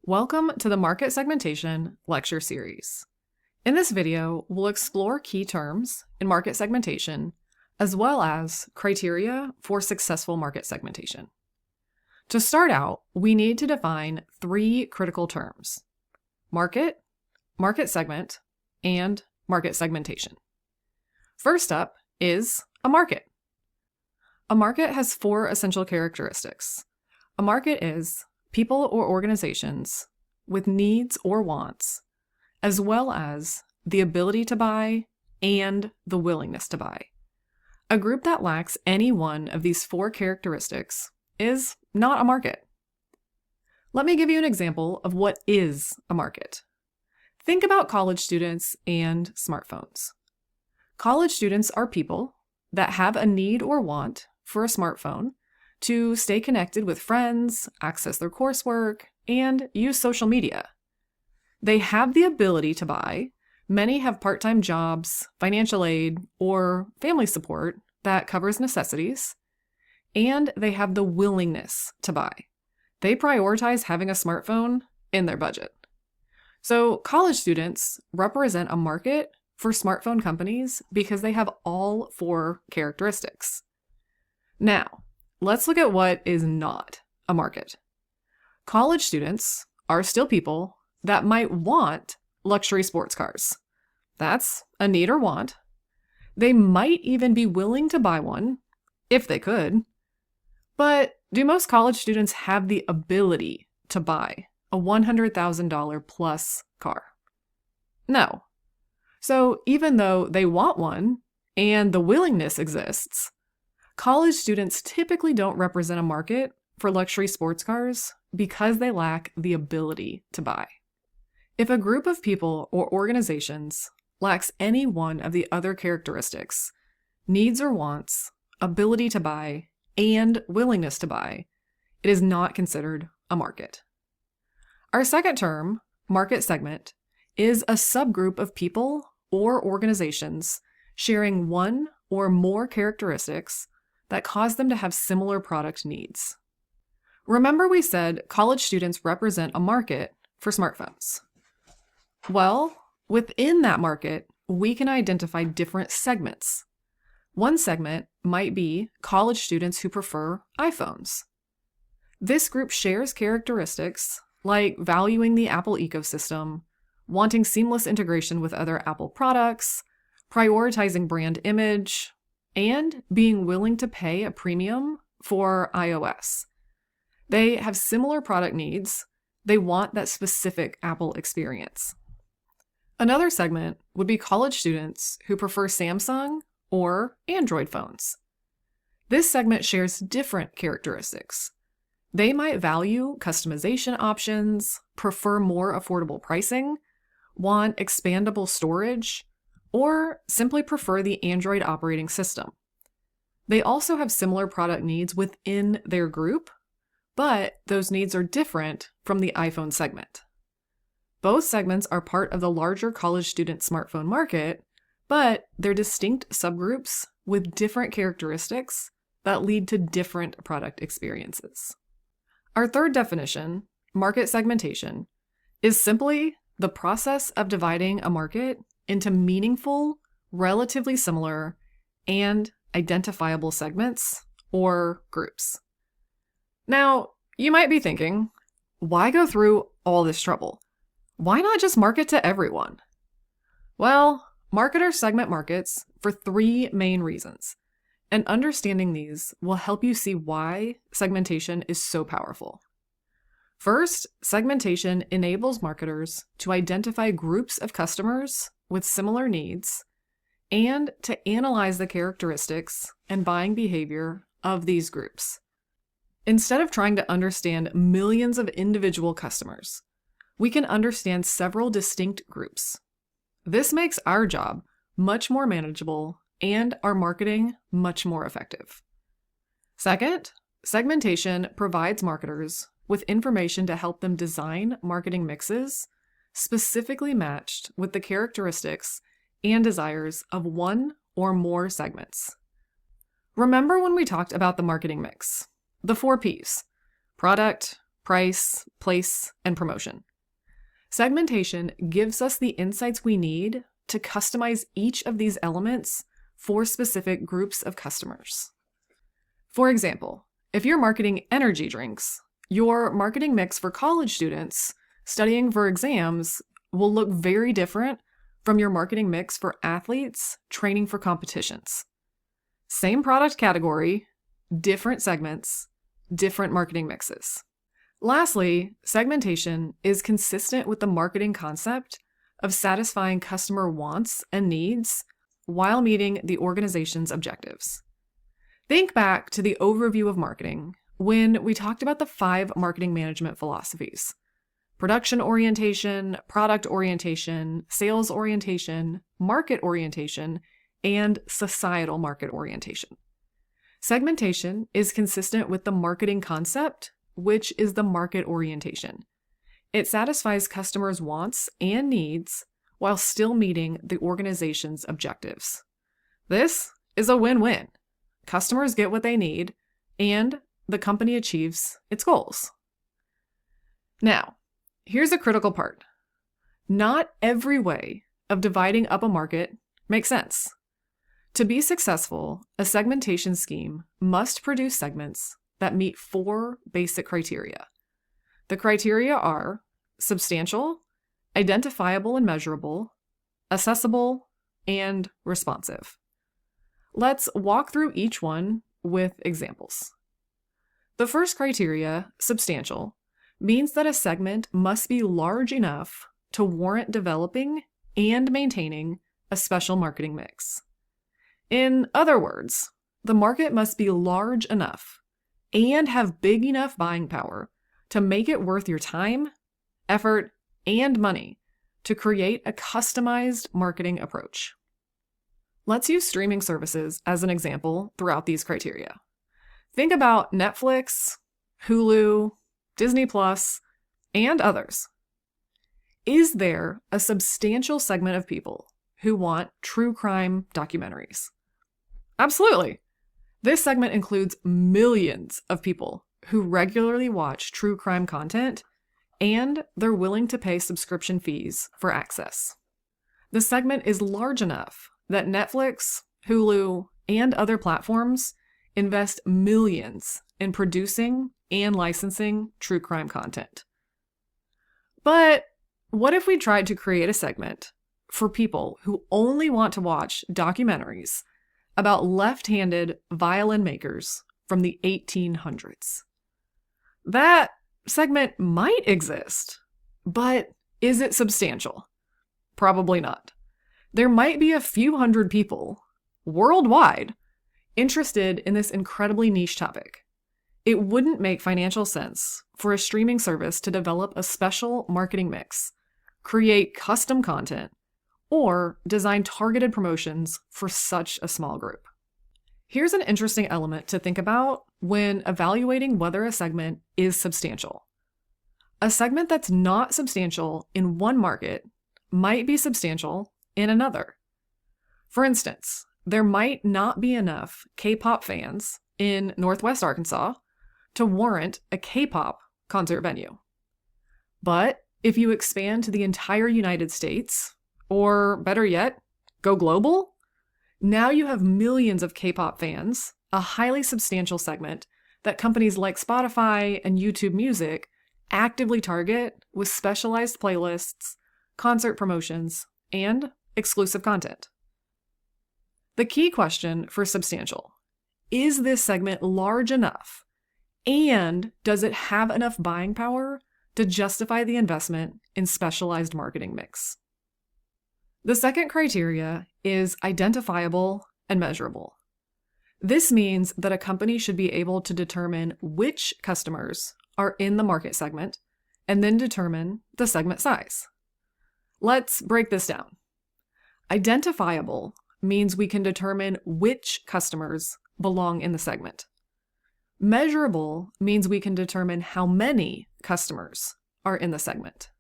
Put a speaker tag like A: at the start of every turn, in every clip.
A: Welcome to the Market Segmentation lecture series. In this video, we'll explore key terms in market segmentation, as well as criteria for successful market segmentation. To start out, we need to define three critical terms: market, market segment, and market segmentation. First up is a market. A market has four essential characteristics. A market is people or organizations with needs or wants, as well as the ability to buy and the willingness to buy. A group that lacks any one of these four characteristics is not a market. Let me give you an example of what is a market. Think about college students and smartphones. College students are people that have a need or want for a smartphone to stay connected with friends, access their coursework, and use social media. They have the ability to buy. Many have part-time jobs, financial aid, or family support that covers necessities, and they have the willingness to buy. They prioritize having a smartphone in their budget. So college students represent a market for smartphone companies because they have all four characteristics. Now, let's look at what is not a market. College students are still people that might want luxury sports cars. That's a need or want. They might even be willing to buy one, if they could. But do most college students have the ability to buy a $100,000 plus car? No. So even though they want one and the willingness exists, college students typically don't represent a market for luxury sports cars because they lack the ability to buy. If a group of people or organizations lacks any one of the other characteristics, needs or wants, ability to buy, and willingness to buy, it is not considered a market. Our second term, market segment, is a subgroup of people or organizations sharing one or more characteristics that cause them to have similar product needs. Remember we said college students represent a market for smartphones. Well, within that market, we can identify different segments. One segment might be college students who prefer iPhones. This group shares characteristics like valuing the Apple ecosystem, wanting seamless integration with other Apple products, prioritizing brand image, and being willing to pay a premium for iOS. They have similar product needs. They want that specific Apple experience. Another segment would be college students who prefer Samsung or Android phones. This segment shares different characteristics. They might value customization options, prefer more affordable pricing, want expandable storage, or simply prefer the Android operating system. They also have similar product needs within their group, but those needs are different from the iPhone segment. Both segments are part of the larger college student smartphone market, but they're distinct subgroups with different characteristics that lead to different product experiences. Our third definition, market segmentation, is simply the process of dividing a market into meaningful, relatively similar, and identifiable segments or groups. Now, you might be thinking, why go through all this trouble? Why not just market to everyone? Well, marketers segment markets for three main reasons, and understanding these will help you see why segmentation is so powerful. First, segmentation enables marketers to identify groups of customers with similar needs and to analyze the characteristics and buying behavior of these groups. Instead of trying to understand millions of individual customers, we can understand several distinct groups. This makes our job much more manageable and our marketing much more effective. Second, segmentation provides marketers with information to help them design marketing mixes specifically matched with the characteristics and desires of one or more segments. Remember when we talked about the marketing mix? The 4 Ps: product, price, place, and promotion. Segmentation gives us the insights we need to customize each of these elements for specific groups of customers. For example, if you're marketing energy drinks, your marketing mix for college students studying for exams will look very different from your marketing mix for athletes training for competitions. Same product category, different segments, different marketing mixes. Lastly, segmentation is consistent with the marketing concept of satisfying customer wants and needs while meeting the organization's objectives. Think back to the overview of marketing when we talked about the 5 marketing management philosophies: production orientation, product orientation, sales orientation, market orientation, and societal market orientation. Segmentation is consistent with the marketing concept, which is the market orientation. It satisfies customers' wants and needs while still meeting the organization's objectives. This is a win-win. Customers get what they need, and the company achieves its goals. Now, here's a critical part. Not every way of dividing up a market makes sense. To be successful, a segmentation scheme must produce segments that meet 4 basic criteria. The criteria are substantial, identifiable and measurable, accessible, and responsive. Let's walk through each one with examples. The first criteria, substantial, means that a segment must be large enough to warrant developing and maintaining a special marketing mix. In other words, the market must be large enough and have big enough buying power to make it worth your time, effort, and money to create a customized marketing approach. Let's use streaming services as an example throughout these criteria. Think about Netflix, Hulu, Disney Plus, and others. Is there a substantial segment of people who want true crime documentaries? Absolutely. This segment includes millions of people who regularly watch true crime content, and they're willing to pay subscription fees for access. The segment is large enough that Netflix, Hulu, and other platforms invest millions in producing and licensing true crime content. But what if we tried to create a segment for people who only want to watch documentaries about left-handed violin makers from the 1800s? That segment might exist, but is it substantial? Probably not. There might be a few hundred people worldwide interested in this incredibly niche topic. It wouldn't make financial sense for a streaming service to develop a special marketing mix, create custom content, or design targeted promotions for such a small group. Here's an interesting element to think about when evaluating whether a segment is substantial. A segment that's not substantial in one market might be substantial in another. For instance, there might not be enough K-pop fans in Northwest Arkansas to warrant a K-pop concert venue. But if you expand to the entire United States, or better yet, go global, now you have millions of K-pop fans, a highly substantial segment that companies like Spotify and YouTube Music actively target with specialized playlists, concert promotions, and exclusive content. The key question for substantial: is this segment large enough, and does it have enough buying power to justify the investment in specialized marketing mix? The second criteria is identifiable and measurable. This means that a company should be able to determine which customers are in the market segment and then determine the segment size. Let's break this down. Identifiable means we can determine which customers belong in the segment. Measurable means we can determine how many customers are in the segment.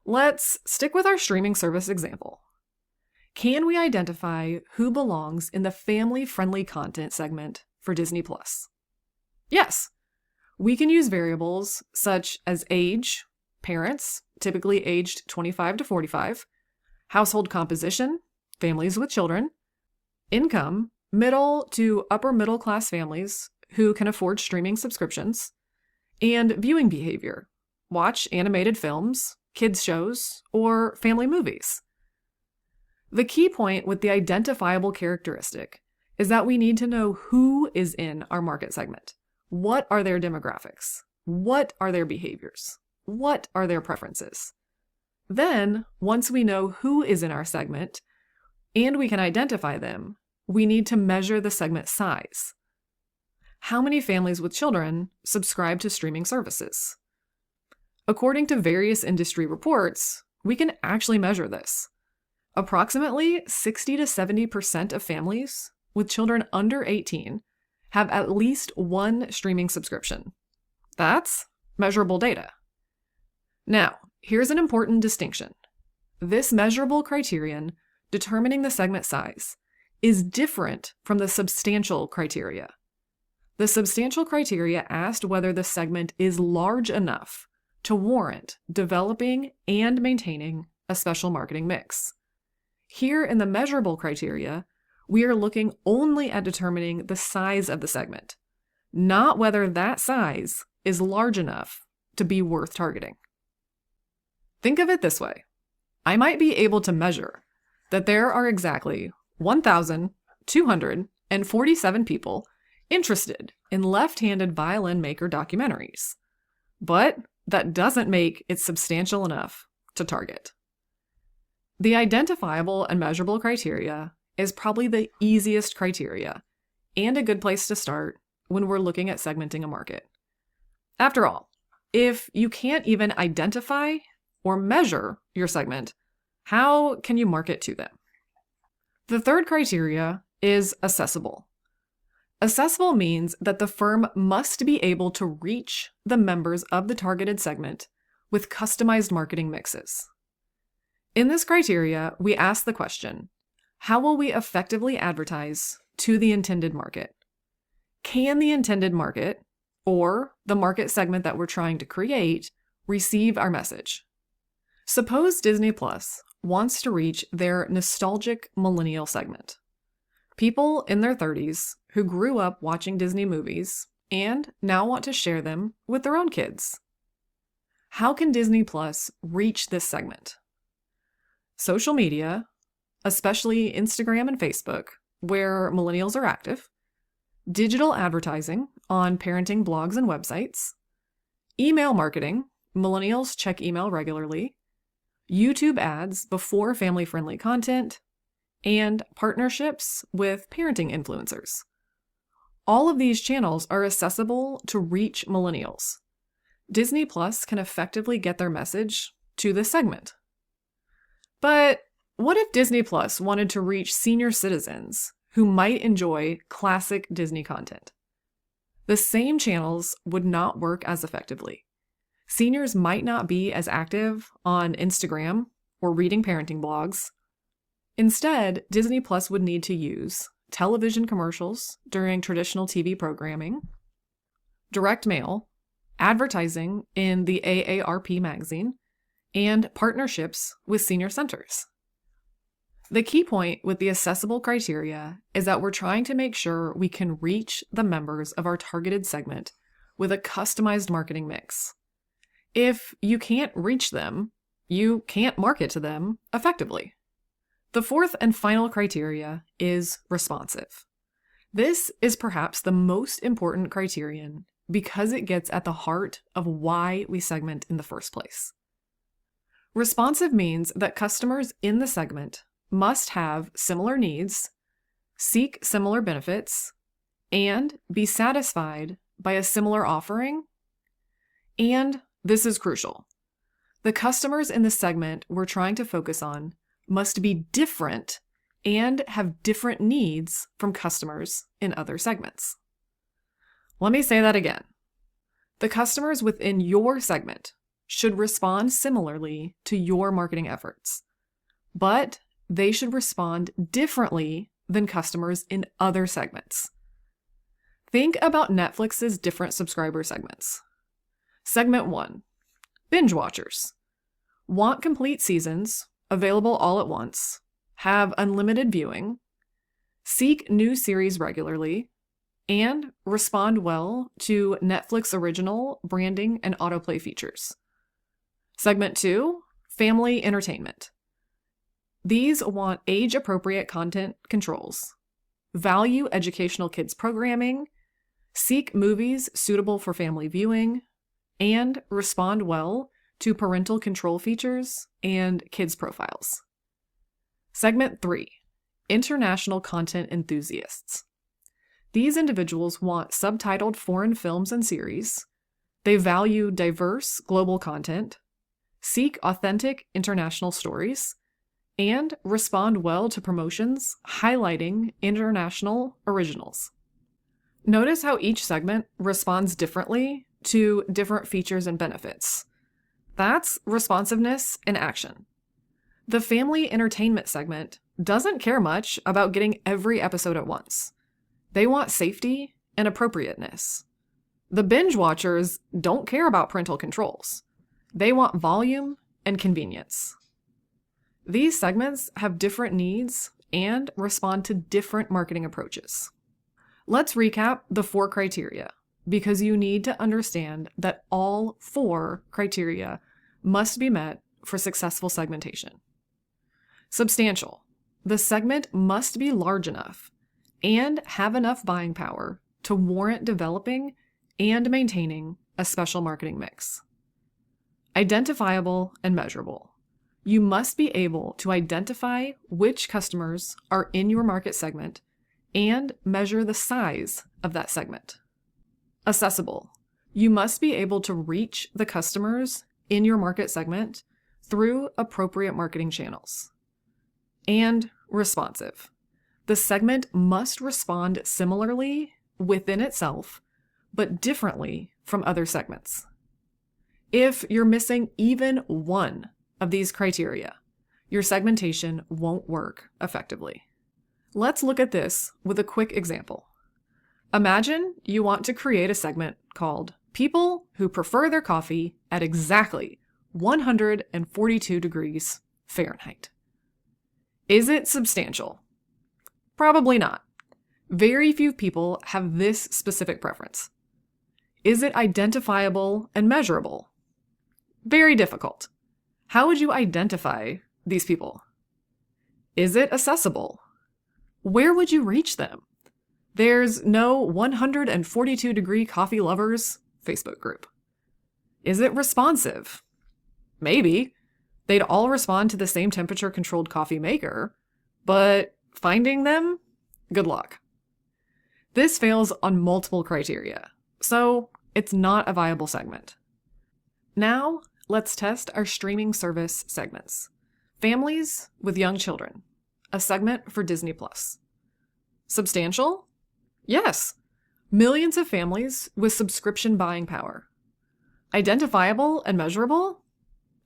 A: Let's stick with our streaming service example. Can we identify who belongs in the family-friendly content segment for Disney Plus? Yes. We can use variables such as age, parents, typically aged 25 to 45, household composition, families with children, income, middle to upper middle class families who can afford streaming subscriptions, and viewing behavior, watch animated films, kids shows, or family movies. The key point with the identifiable characteristic is that we need to know who is in our market segment. What are their demographics? What are their behaviors? What are their preferences? Then, once we know who is in our segment and we can identify them, we need to measure the segment size. How many families with children subscribe to streaming services? According to various industry reports, we can actually measure this. Approximately 60 to 70% of families with children under 18 have at least one streaming subscription. That's measurable data. Now, here's an important distinction. This measurable criterion determining the segment size is different from the substantial criteria. The substantial criteria asked whether the segment is large enough to warrant developing and maintaining a special marketing mix. Here in the measurable criteria, we are looking only at determining the size of the segment, not whether that size is large enough to be worth targeting. Think of it this way. I might be able to measure that there are exactly 1,247 people interested in left-handed violin maker documentaries, but that doesn't make it substantial enough to target. The identifiable and measurable criteria is probably the easiest criteria and a good place to start when we're looking at segmenting a market. After all, if you can't even identify or measure your segment, how can you market to them? The third criteria is accessible. Accessible means that the firm must be able to reach the members of the targeted segment with customized marketing mixes. In this criteria, we ask the question, how will we effectively advertise to the intended market? Can the intended market, or the market segment that we're trying to create, receive our message? Suppose Disney Plus wants to reach their nostalgic millennial segment. People in their 30s who grew up watching Disney movies and now want to share them with their own kids. How can Disney Plus reach this segment? Social media, especially Instagram and Facebook, where millennials are active, digital advertising on parenting blogs and websites, email marketing, millennials check email regularly, YouTube ads before family-friendly content, and partnerships with parenting influencers. All of these channels are accessible to reach millennials. Disney Plus can effectively get their message to this segment. But what if Disney Plus wanted to reach senior citizens who might enjoy classic Disney content? The same channels would not work as effectively. Seniors might not be as active on Instagram or reading parenting blogs. Instead, Disney Plus would need to use television commercials during traditional TV programming, direct mail, advertising in the AARP magazine, and partnerships with senior centers. The key point with the accessible criteria is that we're trying to make sure we can reach the members of our targeted segment with a customized marketing mix. If you can't reach them, you can't market to them effectively. The fourth and final criteria is responsive. This is perhaps the most important criterion because it gets at the heart of why we segment in the first place. Responsive means that customers in the segment must have similar needs, seek similar benefits, and be satisfied by a similar offering. And this is crucial. The customers in the segment we're trying to focus on must be different and have different needs from customers in other segments. Let me say that again. The customers within your segment should respond similarly to your marketing efforts, but they should respond differently than customers in other segments. Think about Netflix's different subscriber segments. Segment 1, binge watchers. Want complete seasons, available all at once, have unlimited viewing, seek new series regularly, and respond well to Netflix original branding and autoplay features. Segment 2, family entertainment. These want age-appropriate content controls, value educational kids programming, seek movies suitable for family viewing, and respond well to parental control features and kids profiles. Segment 3, international content enthusiasts. These individuals want subtitled foreign films and series. They value diverse global content, seek authentic international stories, and respond well to promotions highlighting international originals. Notice how each segment responds differently to different features and benefits. That's responsiveness in action. The family entertainment segment doesn't care much about getting every episode at once. They want safety and appropriateness. The binge watchers don't care about parental controls. They want volume and convenience. These segments have different needs and respond to different marketing approaches. Let's recap the 4 criteria, because you need to understand that all 4 criteria must be met for successful segmentation. Substantial. The segment must be large enough and have enough buying power to warrant developing and maintaining a special marketing mix. Identifiable and measurable. You must be able to identify which customers are in your market segment and measure the size of that segment. Accessible. You must be able to reach the customers in your market segment through appropriate marketing channels. And responsive. The segment must respond similarly within itself, but differently from other segments. If you're missing even one of these criteria, your segmentation won't work effectively. Let's look at this with a quick example. Imagine you want to create a segment called People Who Prefer Their Coffee at Exactly 142 degrees Fahrenheit. Is it substantial? Probably not. Very few people have this specific preference. Is it identifiable and measurable? Very difficult. How would you identify these people? Is it accessible? Where would you reach them? There's no 142 degree coffee lovers Facebook group. Is it responsive? Maybe. They'd all respond to the same temperature controlled coffee maker, but finding them? Good luck. This fails on multiple criteria, so it's not a viable segment. Now, let's test our streaming service segments. Families with young children, a segment for Disney+. Substantial? Yes. Millions of families with subscription buying power. Identifiable and measurable?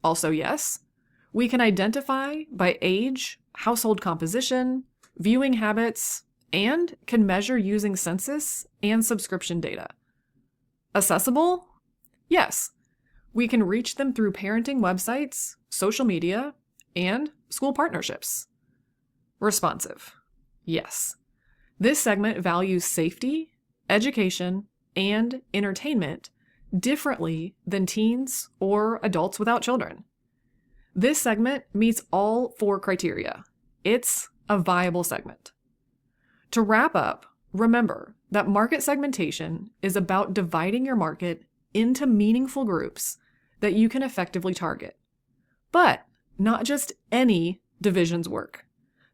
A: Also yes. We can identify by age, household composition, viewing habits, and can measure using census and subscription data. Accessible? Yes. We can reach them through parenting websites, social media, and school partnerships. Responsive? Yes. This segment values safety, education, and entertainment differently than teens or adults without children. This segment meets all 4 criteria. It's a viable segment. To wrap up, remember that market segmentation is about dividing your market into meaningful groups that you can effectively target. But not just any divisions work.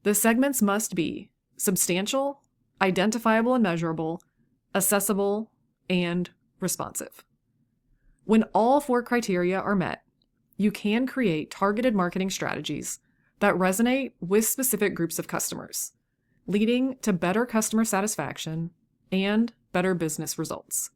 A: The segments must be substantial, identifiable and measurable, accessible, and responsive. When all 4 criteria are met, you can create targeted marketing strategies that resonate with specific groups of customers, leading to better customer satisfaction and better business results.